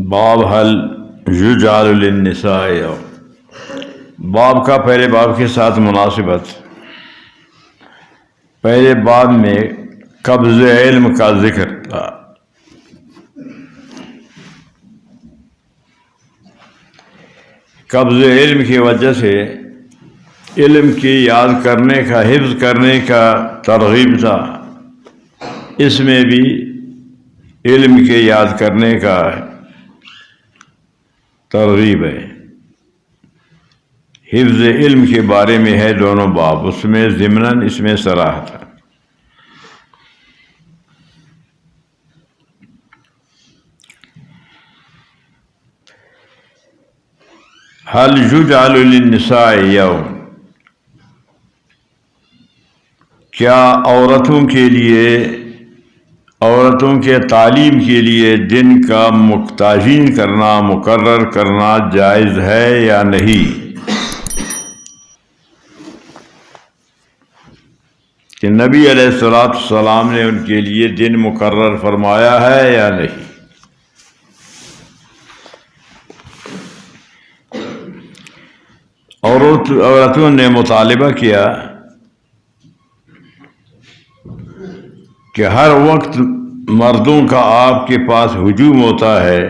باب حل یجعل للنساء باب کا پہلے باب کے ساتھ مناسبت۔ پہلے باب میں قبض علم کا ذکر تھا۔ قبض علم کی وجہ سے علم کی یاد کرنے کا، حفظ کرنے کا ترغیب تھا۔ اس میں بھی علم کے یاد کرنے کا ترغیب ہے۔ حفظ علم کے بارے میں ہے دونوں باب، اس میں ضمناً اس میں صراحت ہے۔ حل یجعل للنساء یوم، کیا عورتوں کے لیے، عورتوں کے تعلیم کے لیے دن کا تعیین کرنا، مقرر کرنا جائز ہے یا نہیں؟ کہ نبی علیہ السلام نے ان کے لیے دن مقرر فرمایا ہے یا نہیں؟ عورتوں نے مطالبہ کیا کہ ہر وقت مردوں کا آپ کے پاس ہجوم ہوتا ہے،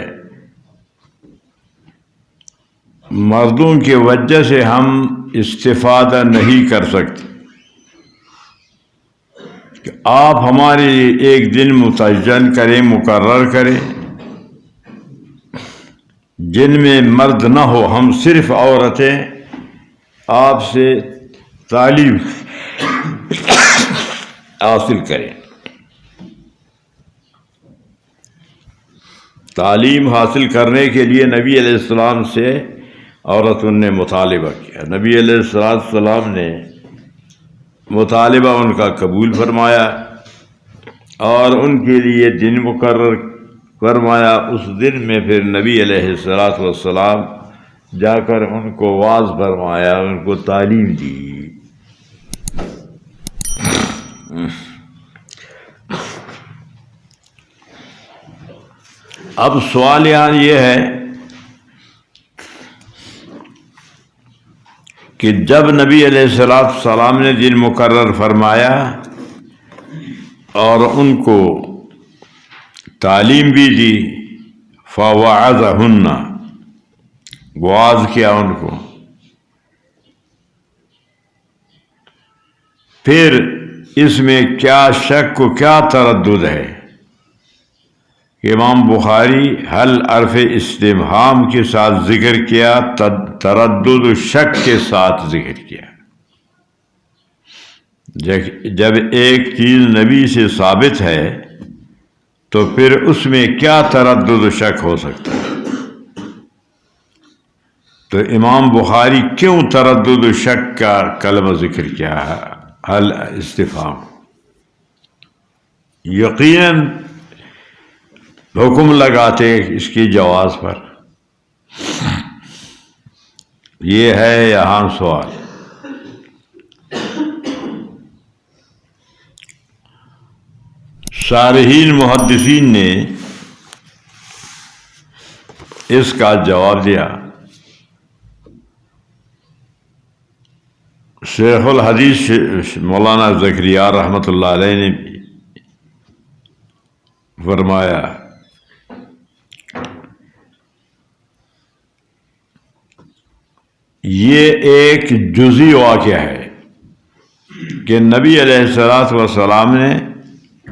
مردوں کی وجہ سے ہم استفادہ نہیں کر سکتے، کہ آپ ہمارے لیے ایک دن متعین کریں، مقرر کریں جن میں مرد نہ ہو، ہم صرف عورتیں آپ سے تعلیم حاصل کریں۔ تعلیم حاصل کرنے کے لیے نبی علیہ السلام سے عورتوں نے مطالبہ کیا۔ نبی علیہ السلام نے مطالبہ ان کا قبول فرمایا اور ان کے لیے دن مقرر فرمایا۔ اس دن میں پھر نبی علیہ السلام جا کر ان کو واعظ فرمایا، ان کو تعلیم دی۔ اب سوال یہاں یہ ہے کہ جب نبی علیہ السلام نے دن مقرر فرمایا اور ان کو تعلیم بھی دی، فوعظہن، واعظ کیا ان کو، پھر اس میں کیا شک و کیا تردد ہے؟ امام بخاری حل حرف استفہام کے ساتھ ذکر کیا، تردد و شک کے ساتھ ذکر کیا۔ جب ایک چیز نبی سے ثابت ہے تو پھر اس میں کیا تردد و شک ہو سکتا ہے؟ تو امام بخاری کیوں تردد و شک کا کلمہ ذکر کیا ہے حل استفہام؟ یقیناً حکم لگاتے اس کی جواز پر۔ یہ ہے یہاں سوال۔ شارحین محدثین نے اس کا جواب دیا۔ شیخ الحدیث مولانا زکریا رحمۃ اللہ علیہ نے فرمایا یہ ایک جزئی واقعہ ہے کہ نبی علیہ السلام نے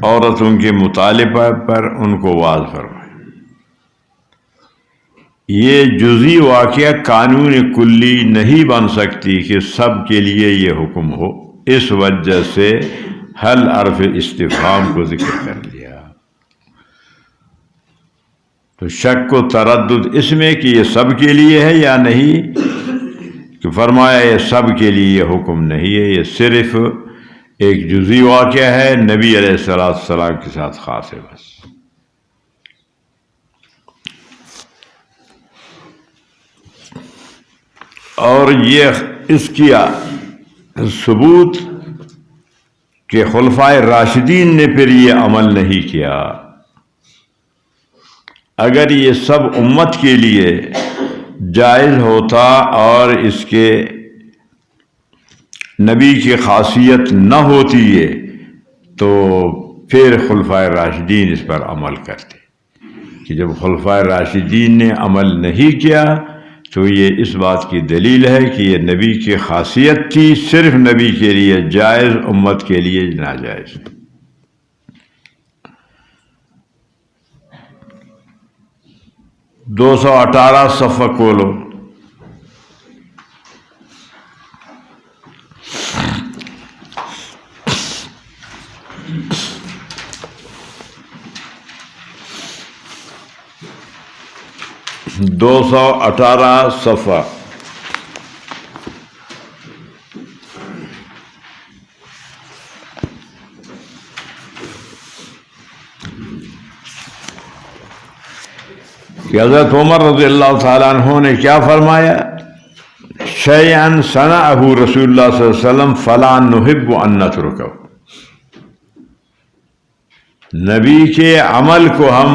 عورتوں کے مطالبہ پر ان کو واعظ فرمایا۔ یہ جزئی واقعہ قانون کلی نہیں بن سکتی کہ سب کے لیے یہ حکم ہو، اس وجہ سے حل حرف استفہام کو ذکر کر لیا۔ تو شک و تردد اس میں کہ یہ سب کے لیے ہے یا نہیں، کہ فرمایا یہ سب کے لیے یہ حکم نہیں ہے، یہ صرف ایک جزئی واقعہ ہے، نبی علیہ السلام کے ساتھ خاص ہے بس۔ اور یہ اس کی ثبوت کہ خلفائے راشدین نے پھر یہ عمل نہیں کیا. اگر یہ سب امت کے لیے جائز ہوتا اور اس کے نبی کی خاصیت نہ ہوتی ہے تو پھر خلفائے راشدین اس پر عمل کرتے. کہ جب خلفائے راشدین نے عمل نہیں کیا تو یہ اس بات کی دلیل ہے کہ یہ نبی کی خاصیت تھی، صرف نبی کے لیے جائز، امت کے لیے ناجائز. 218 صفحہ کھولو. دو سو 18 صفحہ. کہ حضرت عمر رضی اللہ تعالیٰ عنہ نے کیا فرمایا؟ شیئن صنعہ رسول اللہ صلی اللہ علیہ وسلم فلا نحب ان نترکہ. نبی کے عمل کو ہم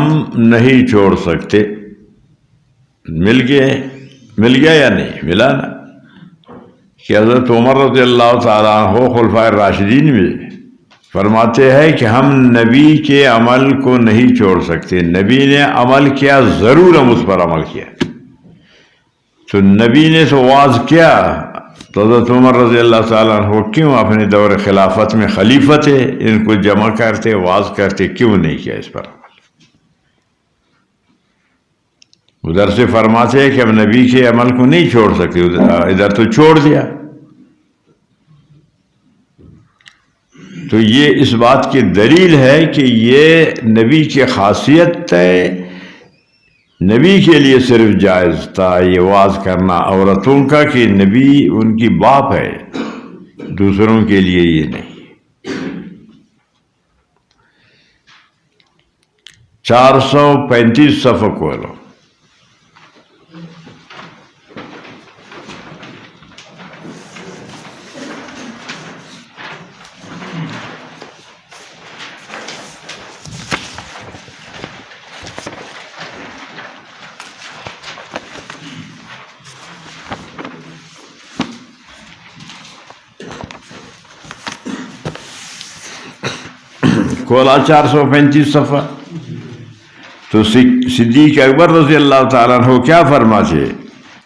نہیں چھوڑ سکتے. مل گیا یا نہیں ملا نا؟ کہ حضرت عمر رضی اللہ تعالیٰ عنہ خلفائے راشدین میں فرماتے ہیں کہ ہم نبی کے عمل کو نہیں چھوڑ سکتے. نبی نے عمل کیا، ضرور ہم اس پر عمل کیا. تو نبی نے تو واز کیا، تو حضرت عمر رضی اللہ تعالیٰ عنہ کیوں اپنے دور خلافت میں خلیفہ تھے، ان کو جمع کرتے، واز کرتے، کیوں نہیں کیا اس پر عمل؟ ادھر سے فرماتے ہیں کہ ہم نبی کے عمل کو نہیں چھوڑ سکتے، ادھر تو چھوڑ دیا. تو یہ اس بات کی دلیل ہے کہ یہ نبی کی خاصیت ہے، نبی کے لیے صرف جائز تھا یہ واز کرنا عورتوں کا، کہ نبی ان کی باپ ہے، دوسروں کے لیے یہ نہیں. 435 صفحہ کھولو. کھولا 435 صفحہ. تو صدیق اکبر رضی اللہ تعالیٰ عنہ کیا فرماتے؟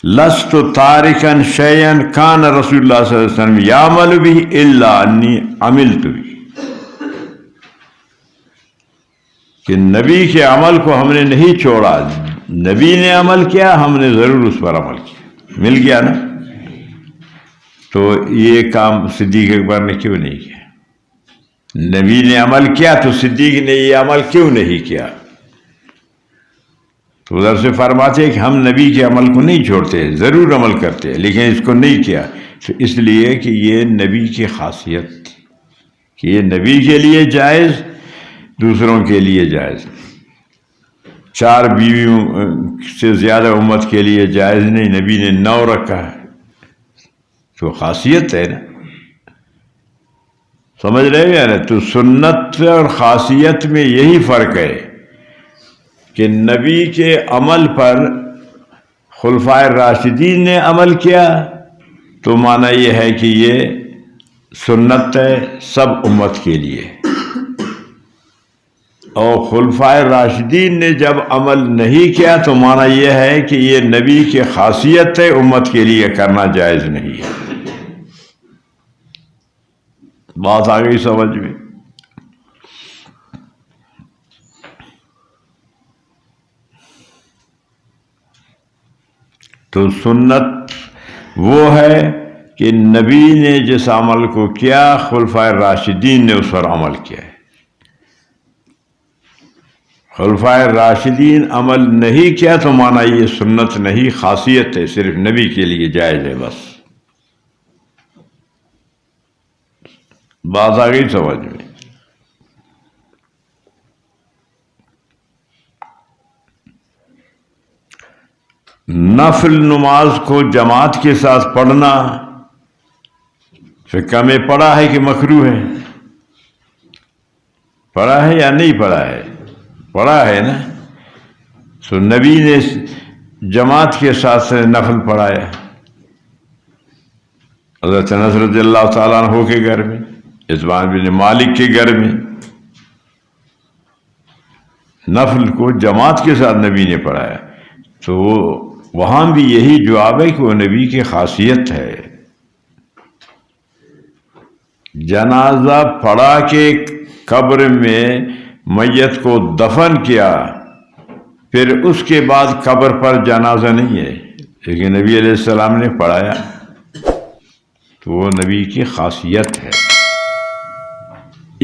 لست تارکا شیئا کان رسول اللہ صلی اللہ علیہ وسلم یعمل به الا انی عملت به. کہ نبی کے عمل کو ہم نے نہیں چھوڑا، نبی نے عمل کیا، ہم نے ضرور اس پر عمل کیا. مل گیا نا؟ تو یہ کام صدیق اکبر نے کیوں نہیں کیا؟ نبی نے عمل کیا تو صدیق نے یہ عمل کیوں نہیں کیا؟ تو ادھر سے فرماتے ہیں کہ ہم نبی کے عمل کو نہیں چھوڑتے، ضرور عمل کرتے، لیکن اس کو نہیں کیا. تو اس لیے کہ یہ نبی کی خاصیت تھی کہ یہ نبی کے لیے جائز، دوسروں کے لیے جائز. 4 بیویوں سے زیادہ امت کے لیے جائز نہیں، نبی نے 9 رکھا ہے. تو خاصیت ہے نا، سمجھ رہے ہیں نا؟ تو سنت اور خاصیت میں یہی فرق ہے کہ نبی کے عمل پر خلفائے راشدین نے عمل کیا تو معنی یہ ہے کہ یہ سنت ہے سب امت کے لیے، اور خلفائے راشدین نے جب عمل نہیں کیا تو معنی یہ ہے کہ یہ نبی کی خاصیت ہے، امت کے لیے کرنا جائز نہیں ہے. بات آ گئی سمجھ میں؟ تو سنت وہ ہے کہ نبی نے جس عمل کو کیا خلفائے راشدین نے اس پر عمل کیا ہے. خلفائے راشدین عمل نہیں کیا تو مانا یہ سنت نہیں، خاصیت ہے، صرف نبی کے لیے جائز ہے بس. بات آ گئی سمجھ میں؟ نفل نماز کو جماعت کے ساتھ پڑھنا فقہ میں پڑھا ہے کہ مکروہ ہے؟ پڑھا ہے یا نہیں پڑھا ہے؟ پڑھا ہے نا. تو نبی نے جماعت کے ساتھ نفل پڑھایا. حضرت انس رضی اللہ تعالیٰ عنہ کے گھر میں، اتبان بن مالک کے گھر میں نفل کو جماعت کے ساتھ نبی نے پڑھایا. تو وہاں بھی یہی جواب ہے کہ وہ نبی کی خاصیت ہے. جنازہ پڑھا کے قبر میں میت کو دفن کیا، پھر اس کے بعد قبر پر جنازہ نہیں ہے، لیکن نبی علیہ السلام نے پڑھایا، تو وہ نبی کی خاصیت ہے.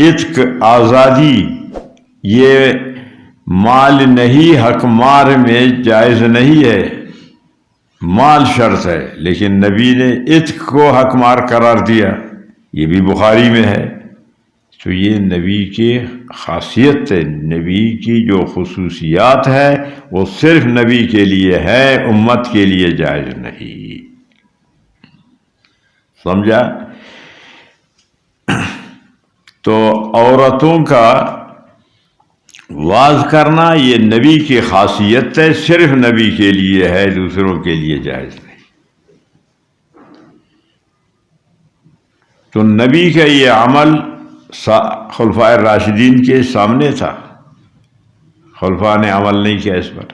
عتق آزادی یہ مال نہیں، حق مار میں جائز نہیں ہے، مال شرط ہے، لیکن نبی نے عتق کو حق مار قرار دیا، یہ بھی بخاری میں ہے. تو یہ نبی کی خاصیت ہے، نبی کی جو خصوصیات ہے وہ صرف نبی کے لیے ہے، امت کے لیے جائز نہیں. سمجھا؟ تو عورتوں کا واز کرنا یہ نبی کی خاصیت ہے، صرف نبی کے لیے ہے، دوسروں کے لیے جائز نہیں. تو نبی کا یہ عمل خلفائے راشدین کے سامنے تھا، خلفاء نے عمل نہیں کیا اس پر.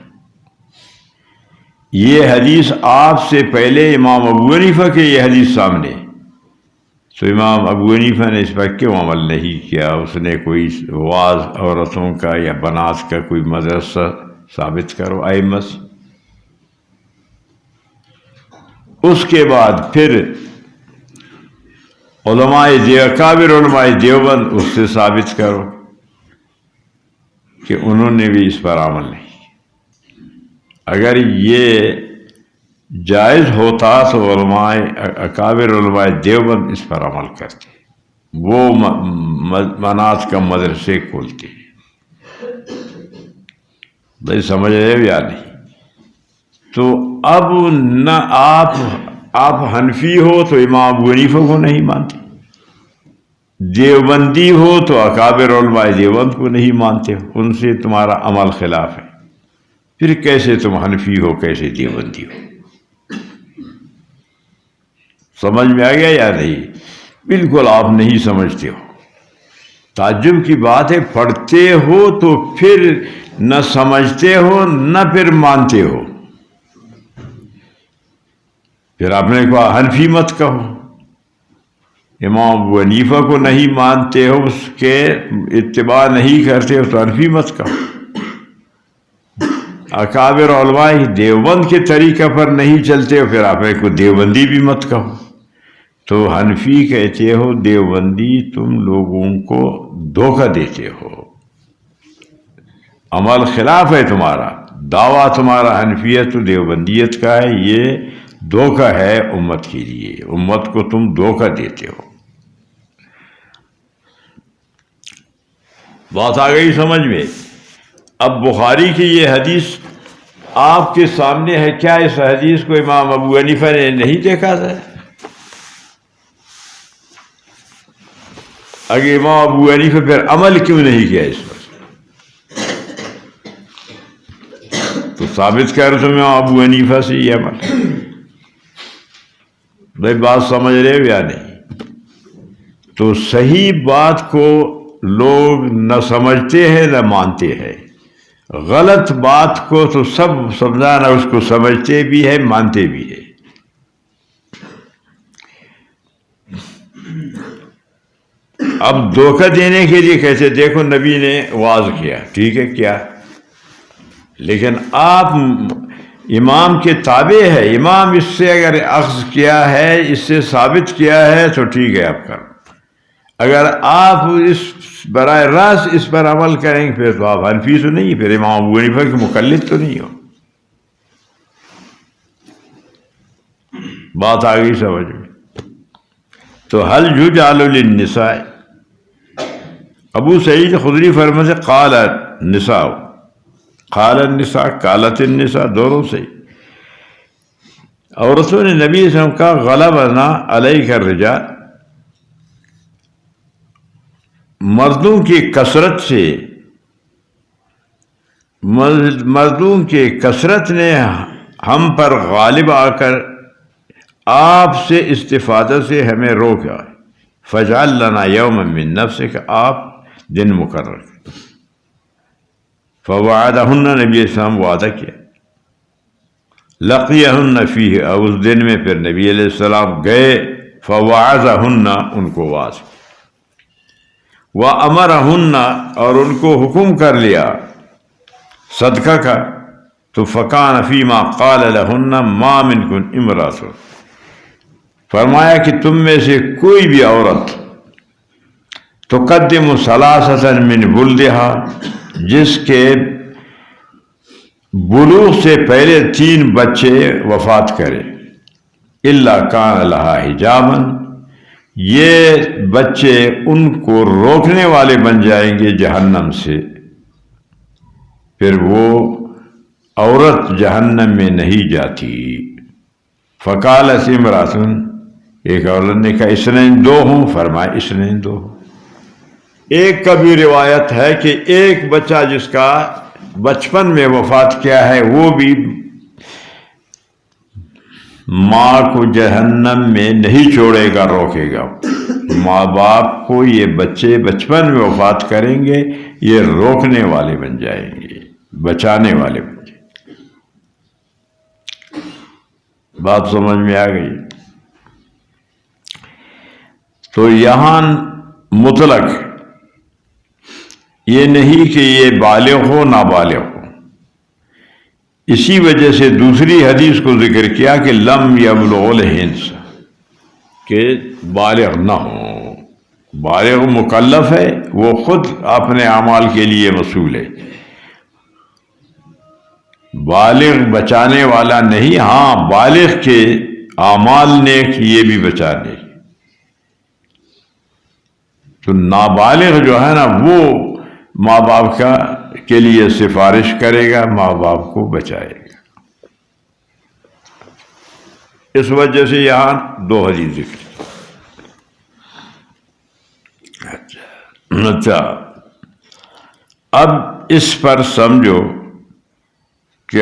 یہ حدیث آپ سے پہلے امام ابو حنیفہ کے یہ حدیث سامنے، تو امام ابو حنیفہ نے اس پر کیوں عمل نہیں کیا؟ اس نے کوئی واز عورتوں کا یا بنات کا کوئی مدرسہ ثابت کرو ائمہ سے. اس کے بعد پھر کابر علماء دیوبند اس سے ثابت کرو کہ انہوں نے بھی اس پر عمل نہیں. اگر یہ جائز ہوتا تو کابر علماء دیوبند اس پر عمل کرتے، وہ منات کا مدرسے کھولتے. بھائی سمجھ رہے یا نہیں؟ تو اب نہ آپ حنفی ہو تو امام ابو حنیفہ کو نہیں مانتے، دیوبندی ہو تو اکابر علماء دیوبند کو نہیں مانتے، ان سے تمہارا عمل خلاف ہے. پھر کیسے تم حنفی ہو، کیسے دیوبندی ہو؟ سمجھ میں آ گیا یا نہیں؟ بالکل آپ نہیں سمجھتے ہو. تعجب کی بات ہے، پڑھتے ہو تو پھر نہ سمجھتے ہو نہ پھر مانتے ہو. پھر آپ نے کہا حنفی مت کہو، امام ابو حنیفہ کو نہیں مانتے ہو، اس کے اتباع نہیں کرتے ہو تو حنفی مت کہو. اکابر علماء دیوبند کے طریقہ پر نہیں چلتے ہو، پھر آپ کو دیوبندی بھی مت کہو. تو حنفی کہتے ہو، دیوبندی تم لوگوں کو دھوکہ دیتے ہو، عمل خلاف ہے تمہارا، دعویٰ تمہارا حنفیت و دیوبندیت کا ہے، یہ دھوکہ ہے امت کے لیے، امت کو تم دھوکہ دیتے ہو. بات آ گئی سمجھ میں؟ اب بخاری کی یہ حدیث آپ کے سامنے ہے، کیا اس حدیث کو امام ابو حنیفہ نے نہیں دیکھا تھا؟ اگر امام ابو حنیفہ پھر عمل کیوں نہیں کیا اس پر؟ تو ثابت کر تم امام ابو حنیفہ سے یہ عمل. بھائی بات سمجھ رہے ہو یا نہیں؟ تو صحیح بات کو لوگ نہ سمجھتے ہیں نہ مانتے ہیں، غلط بات کو تو سب سمجھانا، اس کو سمجھتے بھی ہے مانتے بھی ہے. اب دھوکہ دینے کے لیے کہتے دیکھو نبی نے واز کیا، ٹھیک ہے کیا، لیکن آپ امام کے تابع ہے، امام اس سے اگر اخذ کیا ہے، اس سے ثابت کیا ہے تو ٹھیک ہے آپ کر. اگر آپ اس براہ راست اس پر عمل کریں گے پھر تو آپ حنفی تو نہیں، پھر امام ابو حنیفہ کے مقلد تو نہیں ہو. بات آ گئی سمجھ میں؟ تو حل یجعل للنساء، ابو سعید خدری فرماتے قال النساء، قال النساء، قالت النساء، دونوں سے. عورتوں نے نبی صلی اللہ علیہ وسلم کا غلبنا علیک الرجال، مردوں کی کثرت سے، مردوں کی کثرت نے ہم پر غالب آ کر آپ سے استفادہ سے ہمیں روکا، فجعل لنا یوما من نفسک، آپ دن مقرر کر۔ فوعدہن، نبی السلام وعدہ کیا، لقیہن فیہ، اور اس دن میں پھر نبی علیہ السلام گئے، فوعظہن، ان کو واعظ کیا، وامرہن، اور ان کو حکم کر لیا صدقہ کا، تو فکان فیما قال لہن ما منکن امرأۃ، فرمایا کہ تم میں سے کوئی بھی عورت تقدم ثلاثۃ من ولدہا، جس کے بلوغ سے پہلے 3 بچے وفات کرے، الا کان لہا حجابا، یہ بچے ان کو روکنے والے بن جائیں گے جہنم سے، پھر وہ عورت جہنم میں نہیں جاتی۔ فقالت امرأۃ، ایک عورت نے کہا اثنین، 2 ہوں، فرمایا اثنین، 2 ہوں۔ ایک کا بھی روایت ہے کہ ایک بچہ جس کا بچپن میں وفات کیا ہے، وہ بھی ماں کو جہنم میں نہیں چھوڑے گا، روکے گا۔ ماں باپ کو یہ بچے بچپن میں وفات کریں گے، یہ روکنے والے بن جائیں گے، بچانے والے بن جائیں گے۔ بات سمجھ میں آ گئی؟ تو یہاں مطلق یہ نہیں کہ یہ بالغ ہو نابالغ ہو، اسی وجہ سے دوسری حدیث کو ذکر کیا کہ لم یبلغ الہنس، کہ بالغ نہ ہو۔ بالغ مکلف ہے، وہ خود اپنے اعمال کے لیے مسئول ہے، بالغ بچانے والا نہیں۔ ہاں، بالغ کے اعمال نیک یہ بھی بچانے، تو نابالغ جو ہے نا، وہ ماں باپ کے لیے سفارش کرے گا، ماں باپ کو بچائے گا۔ اس وجہ سے یہاں 2 حدیث ذکر۔ اچھا، اب اس پر سمجھو کہ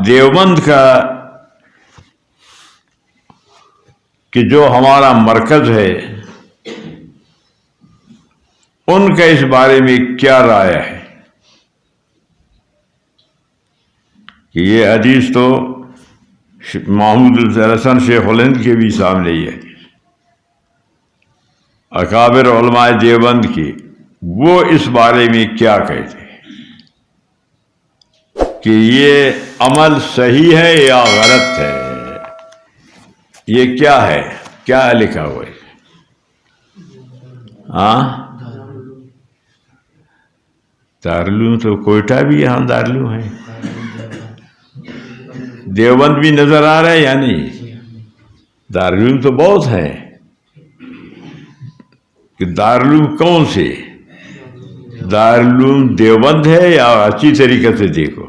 دیوبند کا، کہ جو ہمارا مرکز ہے، ان کا اس بارے میں کیا رائے ہے؟ کہ یہ حدیث تو محمود الحسن شیخ الہند کے بھی سامنے ہی ہے، اکابر علماء دیوبند کی، وہ اس بارے میں کیا کہتے ہیں کہ یہ عمل صحیح ہے یا غلط ہے؟ یہ کیا ہے؟ کیا لکھا ہوا ہے؟ ہاں، دارالعلوم تو کوئٹہ بھی یہاں دارالعلوم ہے، دیوبند بھی نظر آ رہا ہے یا نہیں؟ دارالعلوم تو بہت ہے، کہ دارالعلوم کون سے؟ دارالعلوم دیوبند ہے یا اچھی طریقے سے دیکھو،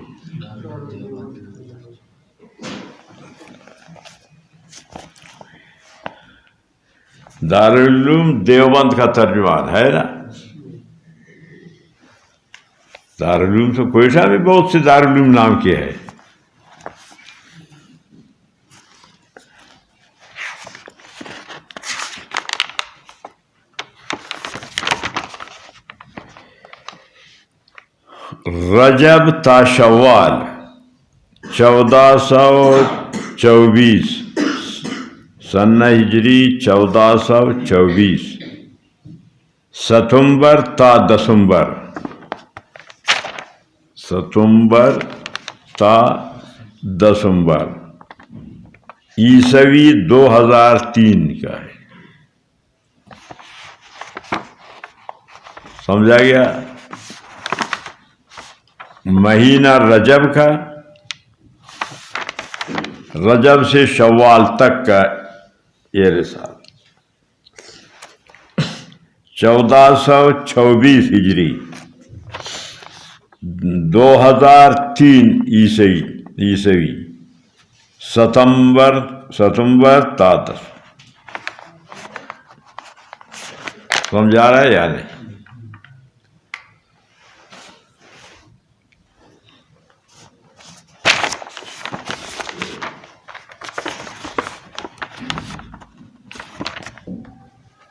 دارالعلوم دیوبند کا ترجمان ہے نا۔ دارالعلوم تو کوئٹہ میں بہت سے دارالعلوم نام کے ہے۔ رجب تا شوال 1424 سنہ ہجری 1424، ستمبر تا دسمبر، ستمبر تا دسمبر، عیسوی 2003 کا ہے۔ سمجھا گیا؟ مہینہ رجب کا، رجب سے شوال تک کا یہ رسالہ، 1426 ہجری، 2003 عیسوی، ستمبر تا 10۔ سمجھا رہا ہے یا نہیں؟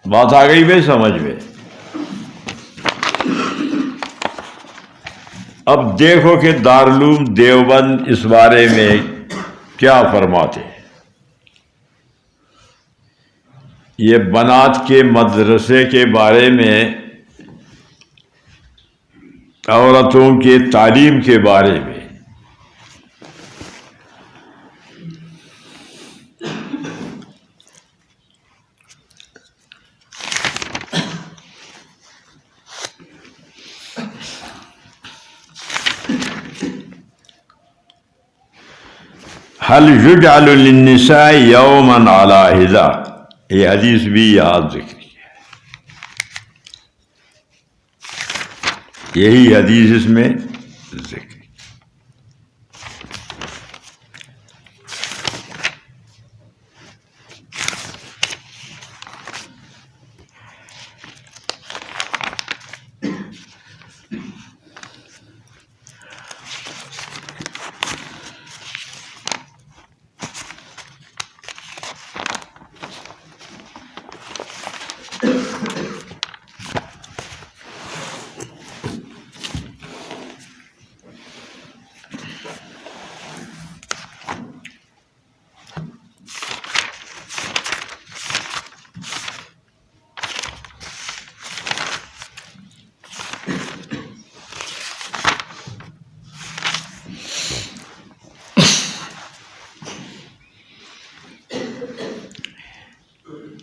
بات آ گئی بھائی سمجھ میں؟ اب دیکھو کہ دارالعلوم دیوبند اس بارے میں کیا فرماتے ہیں۔ یہ بنات کے مدرسے کے بارے میں، عورتوں کے تعلیم کے بارے میں، حل یجعل للنساء یوما علی حدہ، یہ حدیث بھی یاد ذکر ہے، یہی حدیث اس میں ذکر۔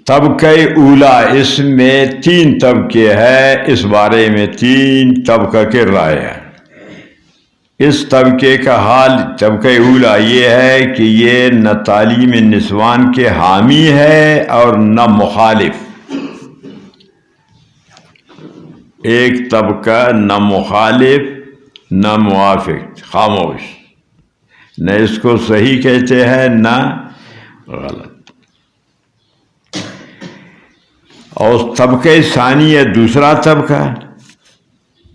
طبقہ اولا، اس میں 3 طبقے ہیں، اس بارے میں 3 طبقہ کے رائے ہیں۔ اس طبقے کا حال، طبقہ اولا یہ ہے کہ یہ نہ تعلیم نسوان کے حامی ہے اور نہ مخالف۔ ایک طبقہ نہ مخالف نہ موافق، خاموش، نہ اس کو صحیح کہتے ہیں نہ غلط۔ اور طبقہ ثانی ہے دوسرا طبقہ،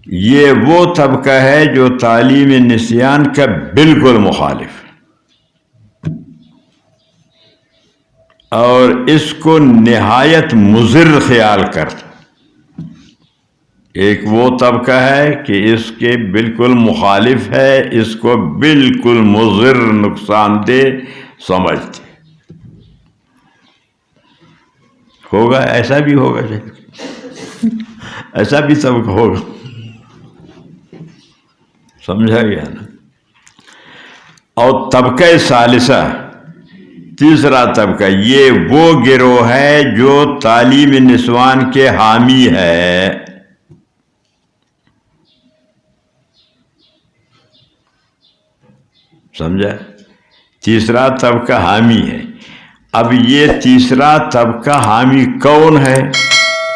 یہ وہ طبقہ ہے جو تعلیم نسیان کا بالکل مخالف، اور اس کو نہایت مضر خیال کرتا۔ ایک وہ طبقہ ہے کہ اس کے بالکل مخالف ہے، اس کو بالکل مضر، نقصان دہ سمجھتے۔ ہوگا، ایسا بھی ہوگا، ایسا بھی طبقہ ہوگا، سمجھا گیا نا۔ اور طبقہ ثالثہ، تیسرا طبقہ، یہ وہ گروہ ہے جو تعلیم نسوان کے حامی ہے۔ سمجھا؟ تیسرا طبقہ حامی ہے۔ اب یہ تیسرا طبقہ حامی کون ہے؟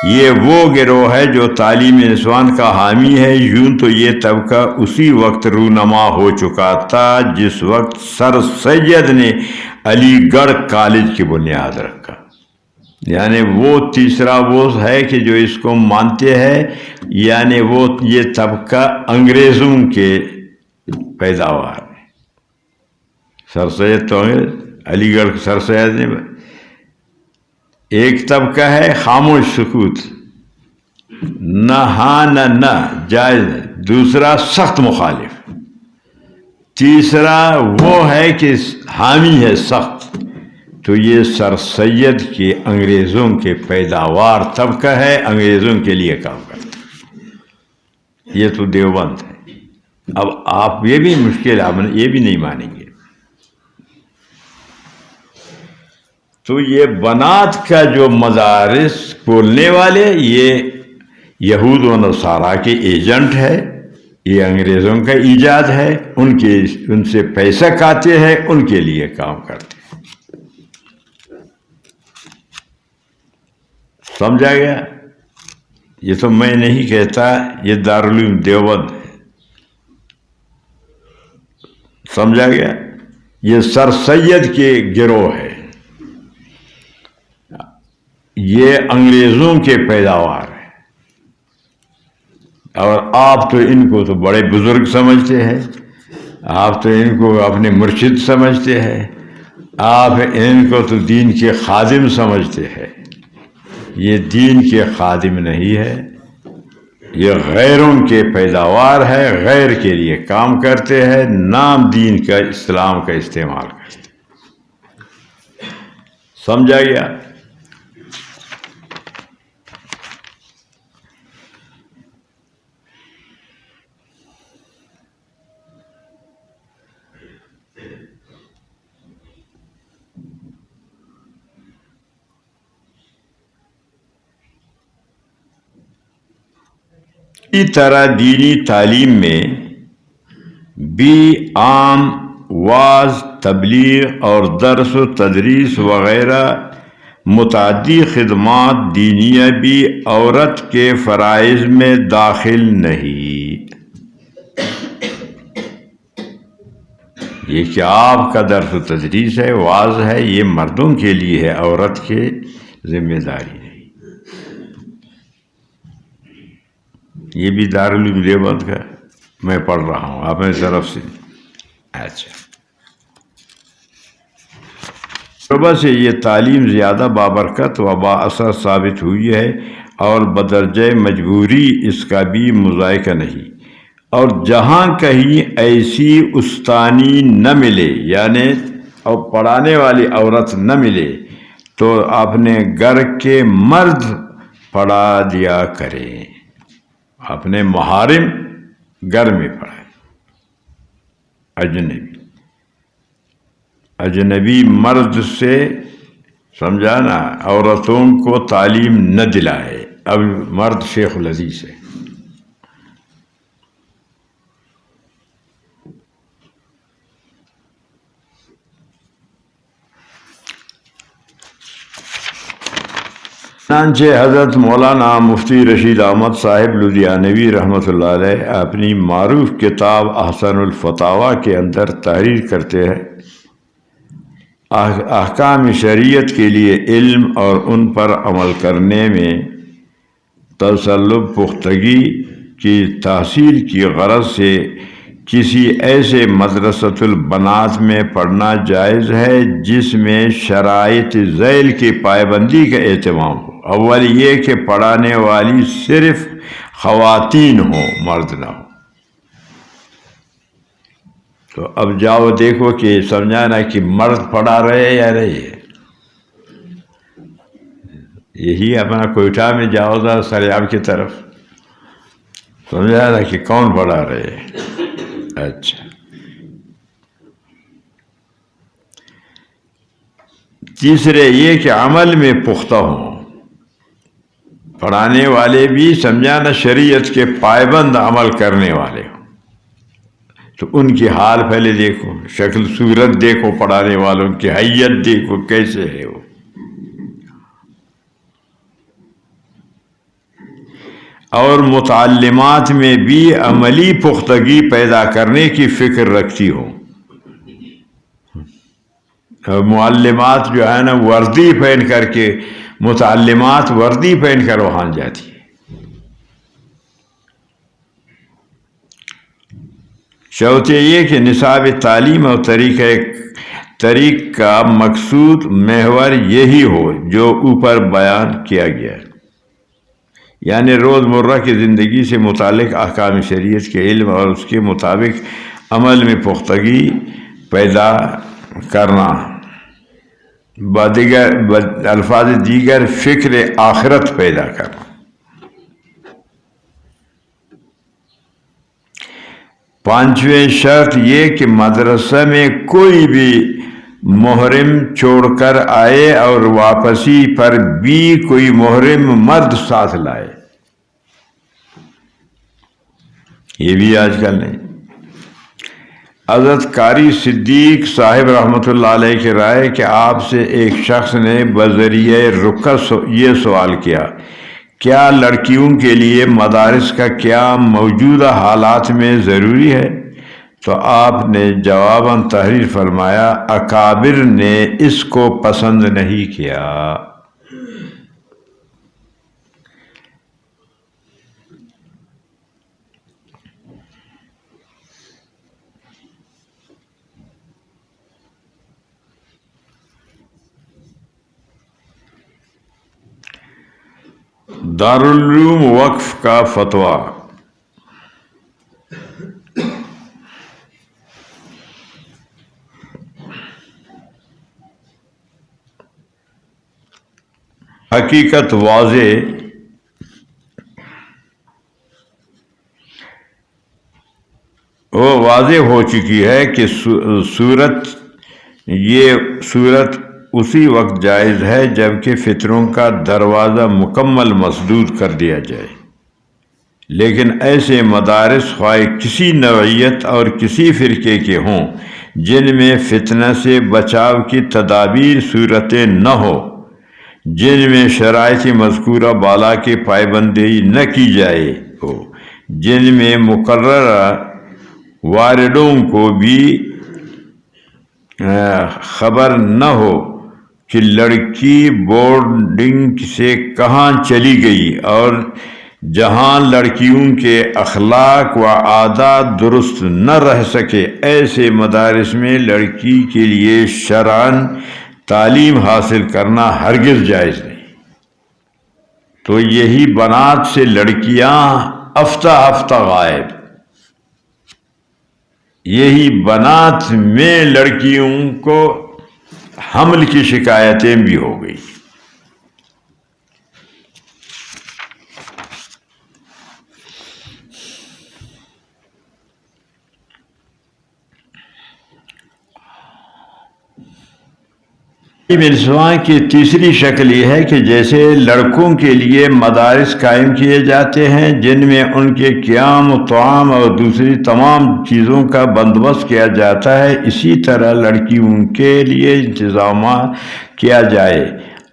یہ وہ گروہ ہے جو تعلیم نسوان کا حامی ہے۔ یوں تو یہ طبقہ اسی وقت رونما ہو چکا تھا جس وقت سر سید نے علی گڑھ کالج کی بنیاد رکھا۔ یعنی وہ تیسرا وہ ہے کہ جو اس کو مانتے ہیں، یعنی وہ یہ طبقہ انگریزوں کے پیداوار ہے۔ سر سید تو علی گڑھ سر سید نے۔ ایک طبقہ ہے خاموش سکوت، نہ ہاں نہ جائز، دوسرا سخت مخالف، تیسرا وہ ہے کہ حامی ہے سخت۔ تو یہ سر سید کے انگریزوں کے پیداوار طبقہ ہے، انگریزوں کے لیے کام کرتا ہے۔ یہ تو دیوبند ہے۔ اب آپ یہ بھی مشکل، آپ یہ بھی نہیں مانیں گے۔ تو یہ بنات کا جو مدارس کھولنے والے، یہ یہود و نصارہ کے ایجنٹ ہے، یہ انگریزوں کا ایجاد ہے، ان سے پیسہ کھاتے ہیں، ان کے لیے کام کرتے ہیں۔ سمجھا گیا؟ یہ تو میں نہیں کہتا، یہ دارالعلوم دیوبند ہے۔ سمجھا گیا؟ یہ سر سید کے گروہ ہے، یہ انگریزوں کے پیداوار ہے، اور آپ تو ان کو تو بڑے بزرگ سمجھتے ہیں، آپ تو ان کو اپنے مرشد سمجھتے ہیں، آپ ان کو تو دین کے خادم سمجھتے ہیں۔ یہ دین کے خادم نہیں ہے، یہ غیروں کے پیداوار ہے، غیر کے لیے کام کرتے ہیں، نام دین کا اسلام کا استعمال کرتے ہیں۔ سمجھا گیا؟ اسی طرح دینی تعلیم میں بھی عام واعظ، تبلیغ اور درس و تدریس وغیرہ متعدی خدمات دینیہ بھی عورت کے فرائض میں داخل نہیں۔ یہ کہ آپ کا درس و تدریس ہے، واعظ ہے، یہ مردوں کے لیے ہے، عورت کے ذمہ داری نہیں۔ یہ بھی دارالعلوم دیوبند کا میں پڑھ رہا ہوں اپنے طرف سے۔ اچھا، صبح سے یہ تعلیم زیادہ بابرکت و بااثر ثابت ہوئی ہے، اور بدرجہ مجبوری اس کا بھی مذائقہ نہیں۔ اور جہاں کہیں ایسی استانی نہ ملے، یعنی اور پڑھانے والی عورت نہ ملے، تو اپنے گھر کے مرد پڑھا دیا کریں، اپنے محارم گھر میں پڑھائیں۔ اجنبی مرد سے، سمجھانا، عورتوں کو تعلیم نہ دلائے۔ اب مرد شیخ الحدیث ہے۔ چنانچہ حضرت مولانا مفتی رشید احمد صاحب لدھیانوی رحمۃ اللہ علیہ اپنی معروف کتاب احسن الفتاویٰ کے اندر تحریر کرتے ہیں، احکام شریعت کے لیے علم اور ان پر عمل کرنے میں تسلب پختگی کی تحصیل کی غرض سے کسی ایسے مدرسۃ البنات میں پڑھنا جائز ہے جس میں شرائط ذیل کی پابندی کا اہتمام ہو۔ اول یہ کہ پڑھانے والی صرف خواتین ہوں، مرد نہ ہو۔ تو اب جاؤ دیکھو کہ سمجھانا کہ مرد پڑھا رہے یا نہیں۔ یہی اپنا کوئٹہ میں جاؤ گا سریاب کی طرف، سمجھانا کہ کون پڑھا رہے۔ اچھا، تیسرے یہ کہ عمل میں پختہ ہوں، پڑھانے والے بھی سمجھانا شریعت کے پابند عمل کرنے والے ہوں۔ تو ان کی حال پہلے دیکھو، شکل صورت دیکھو، پڑھانے والوں کی حیت دیکھو کیسے ہے وہ۔ اور متعلمات میں بھی عملی پختگی پیدا کرنے کی فکر رکھتی ہوں۔ معلمات جو ہے نا وردی پہن کر کے، متعلمات وردی پہن کر وہاں جاتی ہے۔ چوتھے یہ کہ نصاب تعلیم اور طریق کا مقصود محور یہی ہو جو اوپر بیان کیا گیا ہے، یعنی روز مرہ کی زندگی سے متعلق احکام شریعت کے علم اور اس کے مطابق عمل میں پختگی پیدا کرنا، الفاظ دیگر فکر آخرت پیدا کرنا۔ پانچویں شرط یہ کہ مدرسہ میں کوئی بھی محرم چھوڑ کر آئے اور واپسی پر بھی کوئی محرم مرد ساتھ لائے، یہ بھی آج کل نہیں۔ حضرت قاری صدیق صاحب رحمۃ اللہ علیہ کی رائے کہ آپ سے ایک شخص نے بذریعہ رخصت یہ سوال کیا، کیا لڑکیوں کے لیے مدارس کا کیا موجودہ حالات میں ضروری ہے؟ تو آپ نے جواباً تحریر فرمایا، اکابر نے اس کو پسند نہیں کیا۔ دارالعلوم وقف کا فتویٰ۔ حقیقت واضح ہو چکی ہے کہ یہ صورت اسی وقت جائز ہے جبکہ فطروں کا دروازہ مکمل مسدود کر دیا جائے، لیکن ایسے مدارس خواہ کسی نوعیت اور کسی فرقے کے ہوں جن میں فتنہ سے بچاؤ کی تدابیر صورتیں نہ ہو، جن میں شرائط مذکورہ بالا کی پابندی نہ کی جائے ہو، جن میں مقررہ واردوں کو بھی خبر نہ ہو کہ لڑکی بورڈنگ سے کہاں چلی گئی، اور جہاں لڑکیوں کے اخلاق و عادات درست نہ رہ سکے، ایسے مدارس میں لڑکی کے لیے شرعاً تعلیم حاصل کرنا ہرگز جائز نہیں۔ تو یہی بنات سے لڑکیاں ہفتہ غائب، یہی بنات میں لڑکیوں کو حمل کی شکایتیں بھی ہو گئی۔ انسان کی تیسری شکل یہ ہے کہ جیسے لڑکوں کے لیے مدارس قائم کیے جاتے ہیں جن میں ان کے قیام و طعام اور دوسری تمام چیزوں کا بندوبست کیا جاتا ہے، اسی طرح لڑکیوں کے لیے انتظامات کیا جائے۔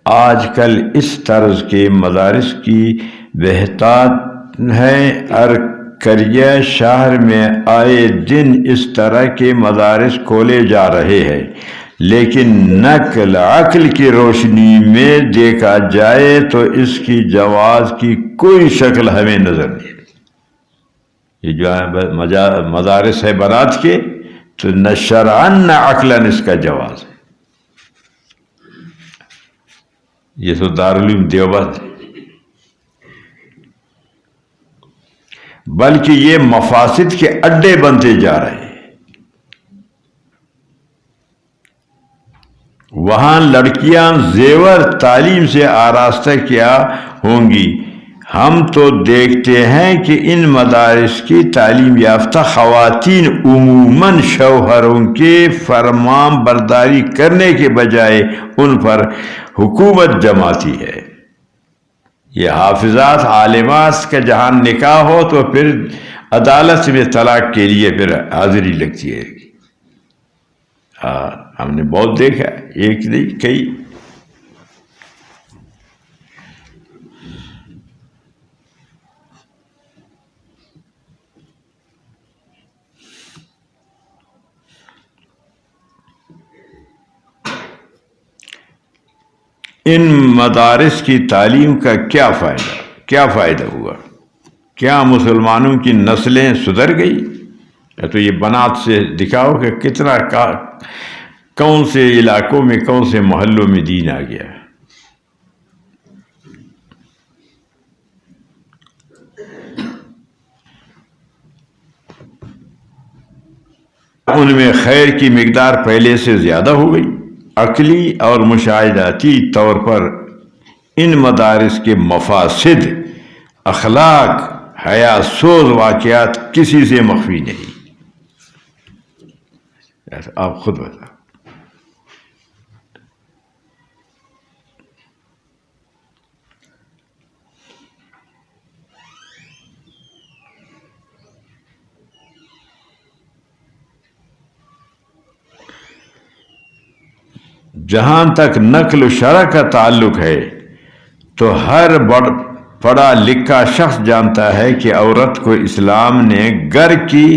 آج کل اس طرز کے مدارس کی بہتات ہے، ارکریہ شہر میں آئے دن اس طرح کے مدارس کھولے جا رہے ہیں، لیکن نقل عقل کی روشنی میں دیکھا جائے تو اس کی جواز کی کوئی شکل ہمیں نظر نہیں۔ یہ جو ہے مدارس ہے بنات کے، تو نہ شرعاً نہ عقلاً اس کا جواز ہے۔ یہ تو دارالعلوم دیوبند ہے، بلکہ یہ مفاسد کے اڈے بنتے جا رہے ہیں۔ وہاں لڑکیاں زیور تعلیم سے آراستہ کیا ہوں گی؟ ہم تو دیکھتے ہیں کہ ان مدارس کی تعلیم یافتہ خواتین عموماً شوہروں کے فرمان برداری کرنے کے بجائے ان پر حکومت جماتی ہے۔ یہ حافظات عالمات کا جہاں نکاح ہو تو پھر عدالت میں طلاق کے لیے پھر حاضری لگتی ہے۔ ہم نے بہت دیکھا، ایک نہیں کئی۔ ان مدارس کی تعلیم کا کیا فائدہ ہوا؟ کیا مسلمانوں کی نسلیں سدھر گئی؟ تو یہ بنات سے دکھاؤ کہ کتنا کون سے علاقوں میں کون سے محلوں میں دین آ گیا۔ ان میں خیر کی مقدار پہلے سے زیادہ ہو گئی۔ عقلی اور مشاہداتی طور پر ان مدارس کے مفاسد، اخلاق حیا سوز واقعات کسی سے مخفی نہیں۔ آپ خود بتاؤ۔ جہاں تک نقل و شرح کا تعلق ہے تو ہر پڑھا لکھا شخص جانتا ہے کہ عورت کو اسلام نے گھر کی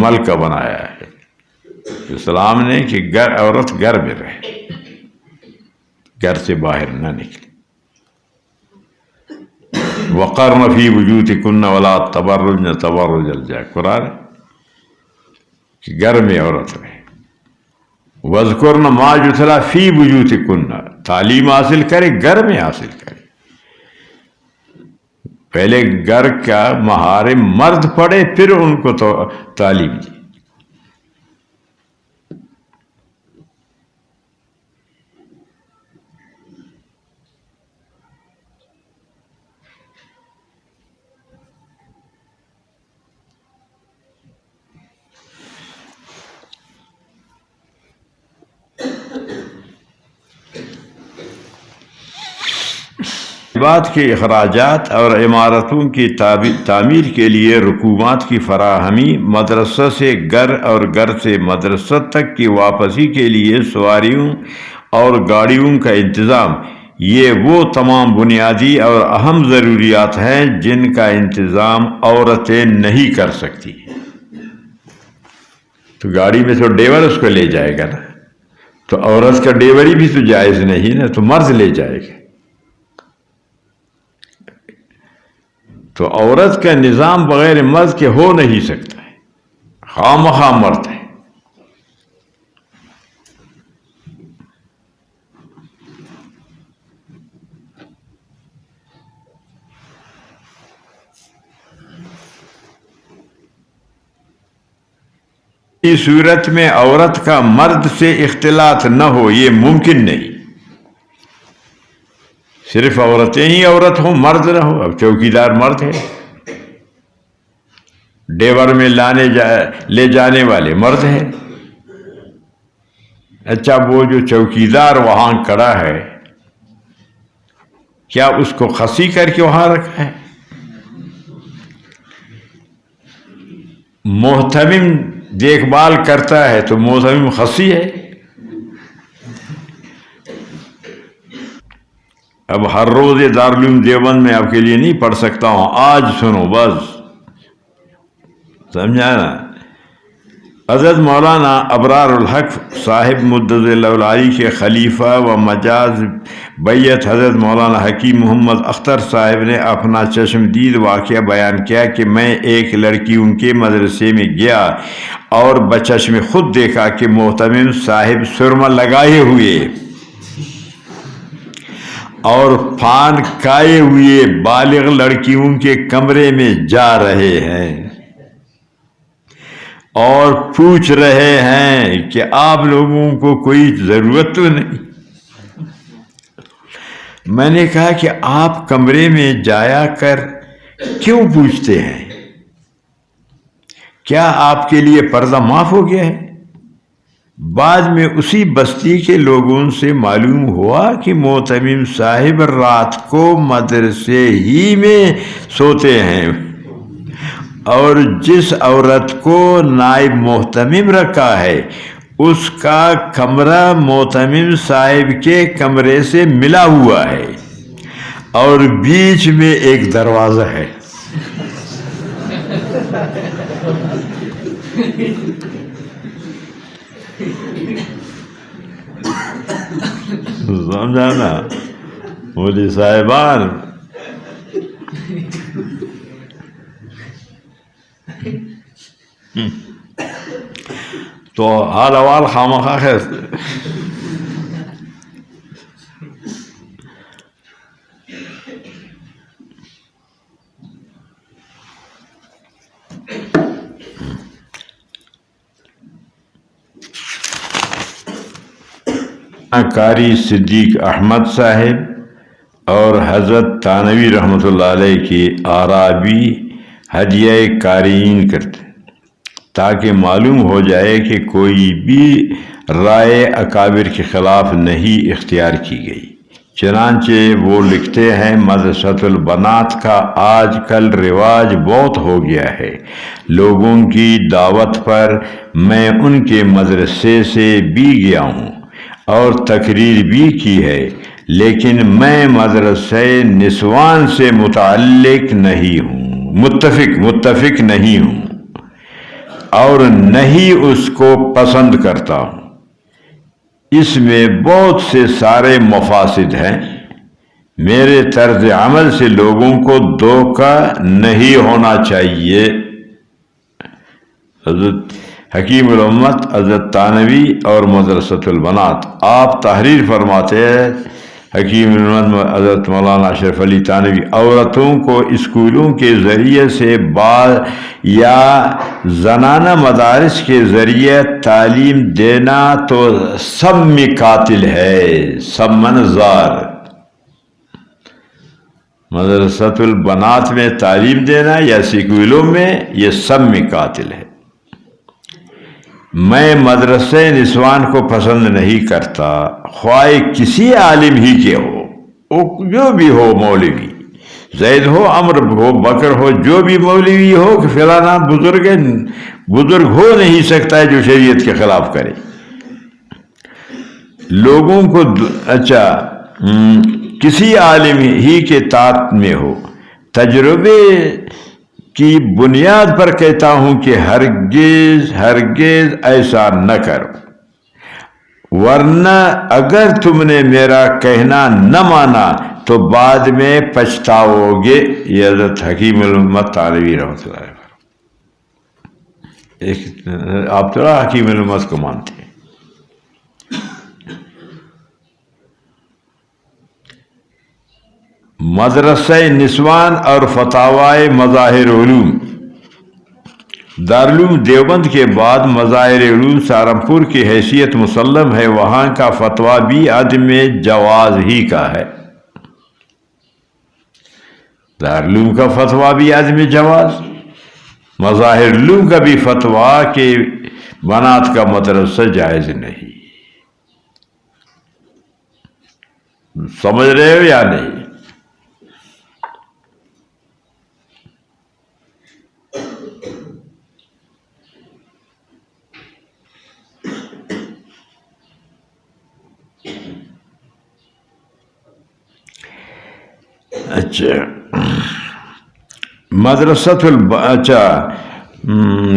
ملکہ بنایا ہے۔ اسلام نے کہ عورت گھر میں رہے، گھر سے باہر نہ نکلے۔ وَقَرْنَ فِي بُيُوتِكُنَّ وَلَا تَبَرُّجْنَ تَبَرُّجَ الْجَاهِلِيَّةِ، قرآن کہ گھر میں عورت رہے۔ وَاذْكُرْنَ مَا يُتْلَى فِي بُيُوتِكُنَّ، تعلیم حاصل کرے، گھر میں حاصل کرے۔ پہلے گھر کا محارم مرد پڑھے پھر ان کو تو تعلیم دی۔ بات کے اخراجات اور عمارتوں کی تعمیر کے لیے رقومات کی فراہمی، مدرسہ سے گھر اور گھر سے مدرسہ تک کی واپسی کے لیے سواریوں اور گاڑیوں کا انتظام، یہ وہ تمام بنیادی اور اہم ضروریات ہیں جن کا انتظام عورتیں نہیں کر سکتی۔ تو گاڑی میں تو ڈیور اس کو لے جائے گا نا، تو عورت کا ڈیوری بھی تو جائز نہیں نا، تو مرد لے جائے گا۔ تو عورت کا نظام بغیر مرد کے ہو نہیں سکتا ہے، خواہ مخواہ مرد ہے۔ اس صورت میں عورت کا مرد سے اختلاط نہ ہو یہ ممکن نہیں، صرف عورتیں ہی عورت ہوں، مرد نہ ہو۔ اب چوکیدار مرد ہے، ڈیور میں لے جانے والے مرد ہیں۔ اچھا، وہ جو چوکیدار وہاں کھڑا ہے، کیا اس کو خصی کر کے وہاں رکھا ہے؟ محتمم دیکھ بھال کرتا ہے تو محتمم خصی ہے؟ اب ہر روز دارالعلوم دیوبند میں آپ کے لیے نہیں پڑھ سکتا ہوں، آج سنو بس، سمجھا نا؟ حضرت مولانا ابرار الحق صاحب مدد اللہ العالی کے خلیفہ و مجاز بیت حضرت مولانا حکیم محمد اختر صاحب نے اپنا چشمدید واقعہ بیان کیا کہ میں ایک لڑکی ان کے مدرسے میں گیا اور بچشم خود دیکھا کہ محتمم صاحب سرما لگائے ہوئے اور پان کھائے ہوئے بالغ لڑکیوں کے کمرے میں جا رہے ہیں اور پوچھ رہے ہیں کہ آپ لوگوں کو کوئی ضرورت تو نہیں؟ میں نے کہا کہ آپ کمرے میں جایا کر کیوں پوچھتے ہیں؟ کیا آپ کے لیے پردہ معاف ہو گیا ہے؟ بعد میں اسی بستی کے لوگوں سے معلوم ہوا کہ محتمم صاحب رات کو مدرسے ہی میں سوتے ہیں اور جس عورت کو نائب محتمم رکھا ہے اس کا کمرہ محتمم صاحب کے کمرے سے ملا ہوا ہے اور بیچ میں ایک دروازہ ہے۔ سمجھانا مولوی صاحبان، تو حال احوال خامخواہ ہے۔ قاری صدیق احمد صاحب اور حضرت تانوی رحمۃ اللہ علیہ کی آرابی ہدیہ قارئین کرتے تاکہ معلوم ہو جائے کہ کوئی بھی رائے اکابر کے خلاف نہیں اختیار کی گئی۔ چنانچہ وہ لکھتے ہیں، مدرسۃ البنات کا آج کل رواج بہت ہو گیا ہے۔ لوگوں کی دعوت پر میں ان کے مدرسے سے بھی گیا ہوں اور تقریر بھی کی ہے، لیکن میں مدرسہ نسوان سے متفق نہیں ہوں اور نہیں اس کو پسند کرتا ہوں۔ اس میں بہت سے سارے مفاسد ہیں۔ میرے طرز عمل سے لوگوں کو دھوکہ نہیں ہونا چاہیے۔ حضرت حکیم الامت حضرت تانوی اور مدرسۃ البنات، آپ تحریر فرماتے ہیں حکیم الامت حضرت مولانا اشرف علی تھانوی، عورتوں کو اسکولوں کے ذریعے سے بعض یا زنانہ مدارس کے ذریعے تعلیم دینا تو سب میں قاتل ہے، سب منظار مدرسۃ البنات میں تعلیم دینا یا اسکولوں میں، یہ سب میں قاتل ہے۔ میں مدرسہ نسوان کو پسند نہیں کرتا، خواہ کسی عالم ہی کے ہو، جو بھی ہو، مولوی زید ہو، عمر ہو، بکر ہو، جو بھی مولوی ہو کہ فلانا بزرگ ہو نہیں سکتا ہے جو شریعت کے خلاف کرے۔ لوگوں کو کسی عالم ہی کے طاعت میں ہو، تجربے کی بنیاد پر کہتا ہوں کہ ہرگز ایسا نہ کرو، ورنہ اگر تم نے میرا کہنا نہ مانا تو بعد میں پچھتاؤ گے۔ یہ حضرت حکیم الامت تھانوی رحمۃ اللہ علیہ۔ آپ تو حکیم الامت کو مانتے ہیں۔ مدرسہ نسوان اور فتاوائے مظاہر علوم، دارالعلوم دیوبند کے بعد مظاہر علوم سہارنپور کی حیثیت مسلم ہے، وہاں کا فتویٰ بھی عدم جواز ہی کا ہے۔ دارالعلوم کا فتویٰ بھی عدم جواز، مظاہر علوم کا بھی فتویٰ کہ بنات کا مدرسہ جائز نہیں۔ سمجھ رہے ہو یا نہیں؟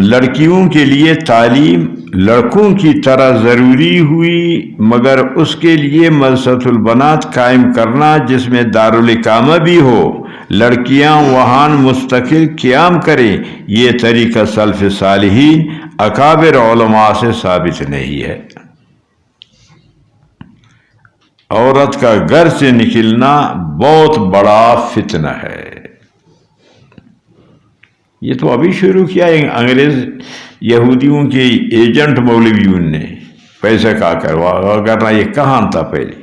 لڑکیوں کے لیے تعلیم لڑکوں کی طرح ضروری ہوئی، مگر اس کے لیے مدرسۃ البنات قائم کرنا جس میں دارالاقامہ بھی ہو، لڑکیاں وہاں مستقل قیام کریں، یہ طریقہ سلف صالحین اکابر علماء سے ثابت نہیں ہے۔ عورت کا گھر سے نکلنا بہت بڑا فتنہ ہے۔ یہ تو ابھی شروع کیا ہے انگریز یہودیوں کے ایجنٹ مولویوں نے پیسہ کا کرنا، یہ کہاں تھا پہلے؟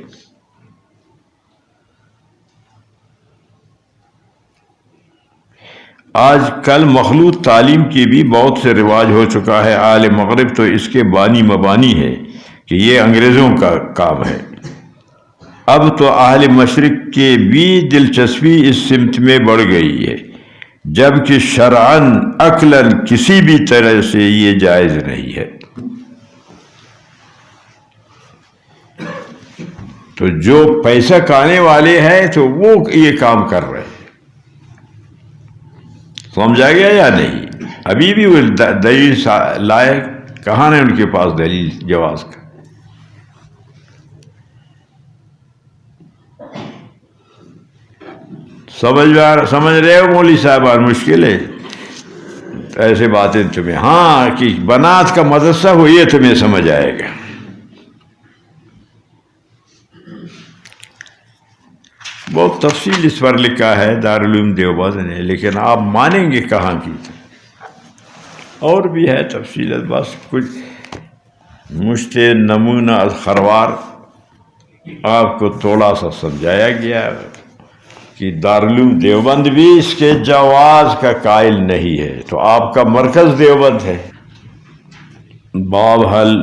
آج کل مخلوط تعلیم کی بھی بہت سے رواج ہو چکا ہے۔ اہل مغرب تو اس کے بانی مبانی ہے کہ یہ انگریزوں کا کام ہے۔ اب تو اہل مشرق کی بھی دلچسپی اس سمت میں بڑھ گئی ہے، جبکہ شرعاً عقلاً کسی بھی طرح سے یہ جائز نہیں ہے۔ تو جو پیسہ کھانے والے ہیں تو وہ یہ کام کر رہے ہیں، سمجھا گیا یا نہیں؟ ابھی بھی وہ دلیل لائے کہاں ہے ان کے پاس دلیل جواز کا؟ سمجھ رہے ہو مولوی صاحبان؟ مشکل ہے ایسے باتیں تمہیں، ہاں کہ بنات کا مدرسہ ہو یہ تمہیں سمجھ آئے گا۔ بہت تفصیل اس پر لکھا ہے دارالعلوم دیوبند نے، لیکن آپ مانیں گے کہاں کی؟ اور بھی ہے تفصیلات، بس کچھ مشت نمونہ خروار آپ کو تھوڑا سا سمجھایا گیا کہ دارالعلوم دیوبند بھی اس کے جواز کا قائل نہیں ہے، تو آپ کا مرکز دیوبند ہے۔ باب حل